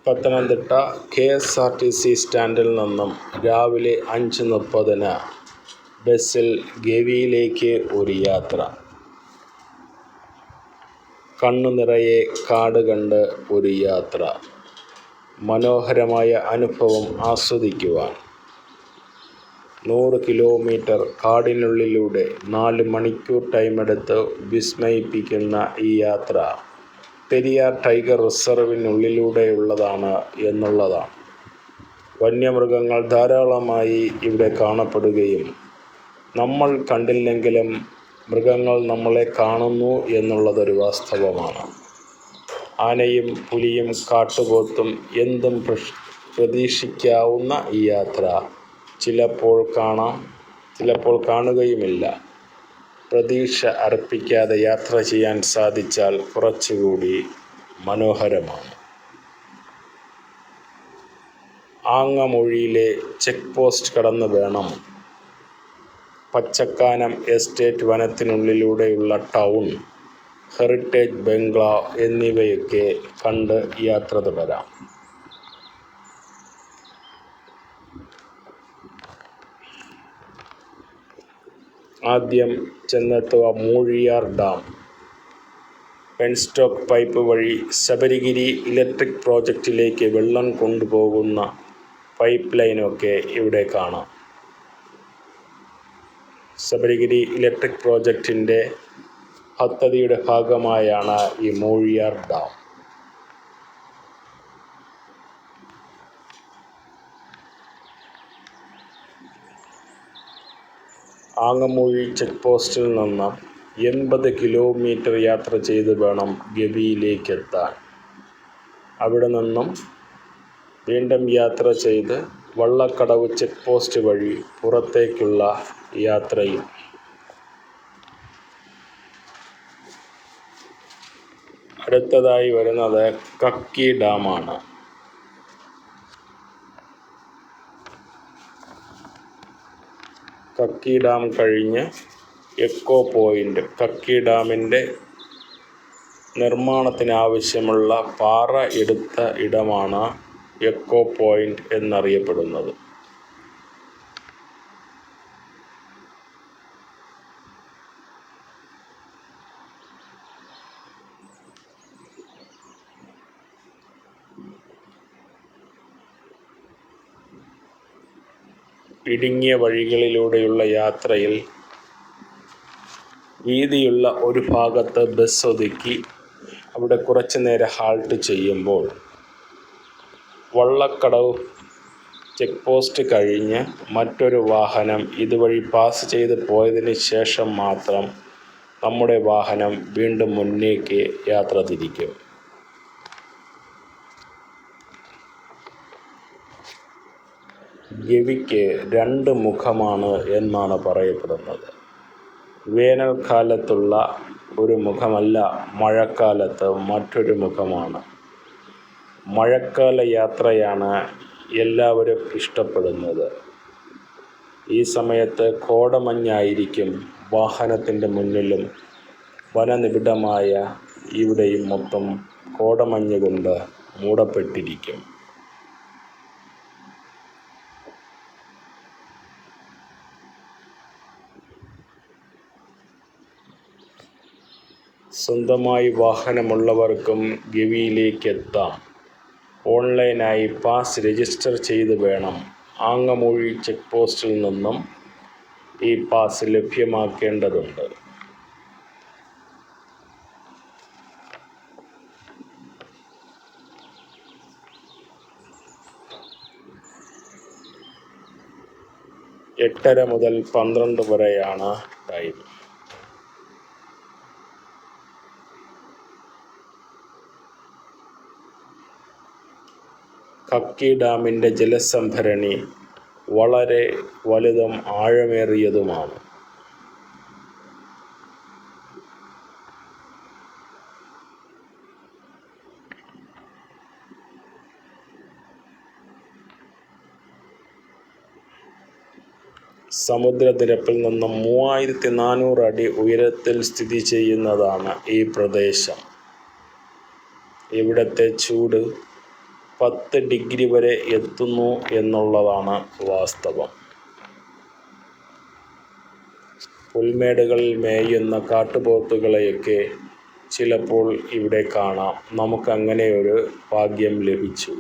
Pathanamthitta KSRTC സ്റ്റാൻഡിൽ നിന്നും രാവിലെ 5:30 ബസ്സിൽ ഗവിയിലേക്ക് ഒരു യാത്ര. കണ്ണു നിറയെ കാട് കണ്ട് ഒരു യാത്ര. മനോഹരമായ അനുഭവം ആസ്വദിക്കുവാൻ 100 കിലോമീറ്റർ കാടിനുള്ളിലൂടെ 4 മണിക്കൂർ ടൈമെടുത്ത് വിസ്മയിപ്പിക്കുന്ന ഈ യാത്ര പെരിയാർ ടൈഗർ റിസർവിനുള്ളിലൂടെയുള്ളതാണ് എന്നുള്ളതാണ്. വന്യമൃഗങ്ങൾ ധാരാളമായി ഇവിടെ കാണപ്പെടുകയും നമ്മൾ കണ്ടില്ലെങ്കിലും മൃഗങ്ങൾ നമ്മളെ കാണുന്നു എന്നുള്ളതൊരു വാസ്തവമാണ്. ആനയും പുലിയും കാട്ടുപോത്തും എന്തും പ്രതീക്ഷിക്കാവുന്ന ഈ യാത്ര ചിലപ്പോൾ കാണാം, ചിലപ്പോൾ കാണുകയുമില്ല. പ്രതീക്ഷ അർപ്പിക്കാതെ യാത്ര ചെയ്യാൻ സാധിച്ചാൽ കുറച്ചുകൂടി മനോഹരമാണ്. ആങ്ങമൂഴിയിലെ ചെക്ക് പോസ്റ്റ് കടന്ന് വേണം പച്ചക്കാനം എസ്റ്റേറ്റ് വനത്തിനുള്ളിലൂടെയുള്ള ടൗൺ, ഹെറിറ്റേജ് ബംഗ്ലാവ് എന്നിവയൊക്കെ കണ്ട് യാത്ര തുടരാം. ആദ്യം ചെന്നെത്തുക മൂഴിയാർ ഡാം. പെൻസ്റ്റോക്ക് പൈപ്പ് വഴി ശബരിഗിരി ഇലക്ട്രിക് പ്രോജക്റ്റിലേക്ക് വെള്ളം കൊണ്ടുപോകുന്ന പൈപ്പ് ലൈനൊക്കെ ഇവിടെ കാണാം. ശബരിഗിരി ഇലക്ട്രിക് പ്രോജക്റ്റിൻ്റെ പദ്ധതിയുടെ ഭാഗമായാണ് ഈ മൂഴിയാർ ഡാം. ആങ്ങമൂഴി ചെക്ക് പോസ്റ്റിൽ നിന്ന് 80 കിലോമീറ്റർ യാത്ര ചെയ്ത് വേണം ഗവിയിലേക്കെത്താൻ. അവിടെ നിന്നും വീണ്ടും യാത്ര ചെയ്ത് വള്ളക്കടവ് ചെക്ക് പോസ്റ്റ് വഴി പുറത്തേക്കുള്ള യാത്രയും. അടുത്തതായി വരുന്നത് കക്കി ഡാമാണ്. കക്കി ഡാം കഴിഞ്ഞ് എക്കോ പോയിൻ്റ്. കക്കി ഡാമിൻ്റെ നിർമ്മാണത്തിനാവശ്യമുള്ള പാറ എടുത്ത ഇടമാണ് എക്കോ പോയിൻ്റ് എന്നറിയപ്പെടുന്നത്. ഇടുങ്ങിയ വഴികളിലൂടെയുള്ള യാത്രയിൽ വീതിയുള്ള ഒരു ഭാഗത്ത് ബസ് ഒതുക്കി അവിടെ കുറച്ചു നേരം ഹാൾട്ട് ചെയ്യുമ്പോൾ വള്ളക്കടവ് ചെക്ക് പോസ്റ്റ് കഴിഞ്ഞ് മറ്റൊരു വാഹനം ഇതുവഴി പാസ് ചെയ്ത് പോയതിന് ശേഷം മാത്രം നമ്മുടെ വാഹനം വീണ്ടും മുന്നേക്ക് യാത്ര തിരിക്കും. ഗവിക്ക് 2 മുഖമാണ് എന്നാണ് പറയപ്പെടുന്നത്. വേനൽക്കാലത്തുള്ള ഒരു മുഖമല്ല, മഴക്കാലത്ത് മറ്റൊരു മുഖമാണ്. മഴക്കാല യാത്രയാണ് എല്ലാവരും ഇഷ്ടപ്പെടുന്നത്. ഈ സമയത്ത് കോടമഞ്ഞായിരിക്കും വാഹനത്തിൻ്റെ മുന്നിലും. വനനിബിഡമായ ഇവിടെയും മൊത്തം കോടമഞ്ഞ് കൊണ്ട് മൂടപ്പെട്ടിരിക്കും. സ്വന്തമായി വാഹനമുള്ളവർക്കും ഗവിയിലേക്ക് എത്താം. ഓൺലൈനായി പാസ് രജിസ്റ്റർ ചെയ്ത് വേണം ആങ്ങമൂഴി ചെക്ക് പോസ്റ്റിൽ നിന്നും ഈ പാസ് ലഭ്യമാക്കേണ്ടതുണ്ട്. എട്ടര മുതൽ 12 വരെയാണ് ടൈം. കക്കി ഡാമിൻ്റെ ജലസംഭരണി വളരെ വലുതും ആഴമേറിയതുമാണ്. സമുദ്രനിരപ്പിൽ നിന്നും 3400 അടി ഉയരത്തിൽ സ്ഥിതി ചെയ്യുന്നതാണ് ഈ പ്രദേശം. ഇവിടുത്തെ ചൂട് 10 ഡിഗ്രി വരെ എത്തുന്നു എന്നുള്ളതാണ് വാസ്തവം. പുൽമേടുകളിൽ മേയുന്ന കാട്ടുപോത്തുകളെയൊക്കെ ചിലപ്പോൾ ഇവിടെ കാണാം. നമുക്കങ്ങനെ ഒരു ഭാഗ്യം ലഭിച്ചു.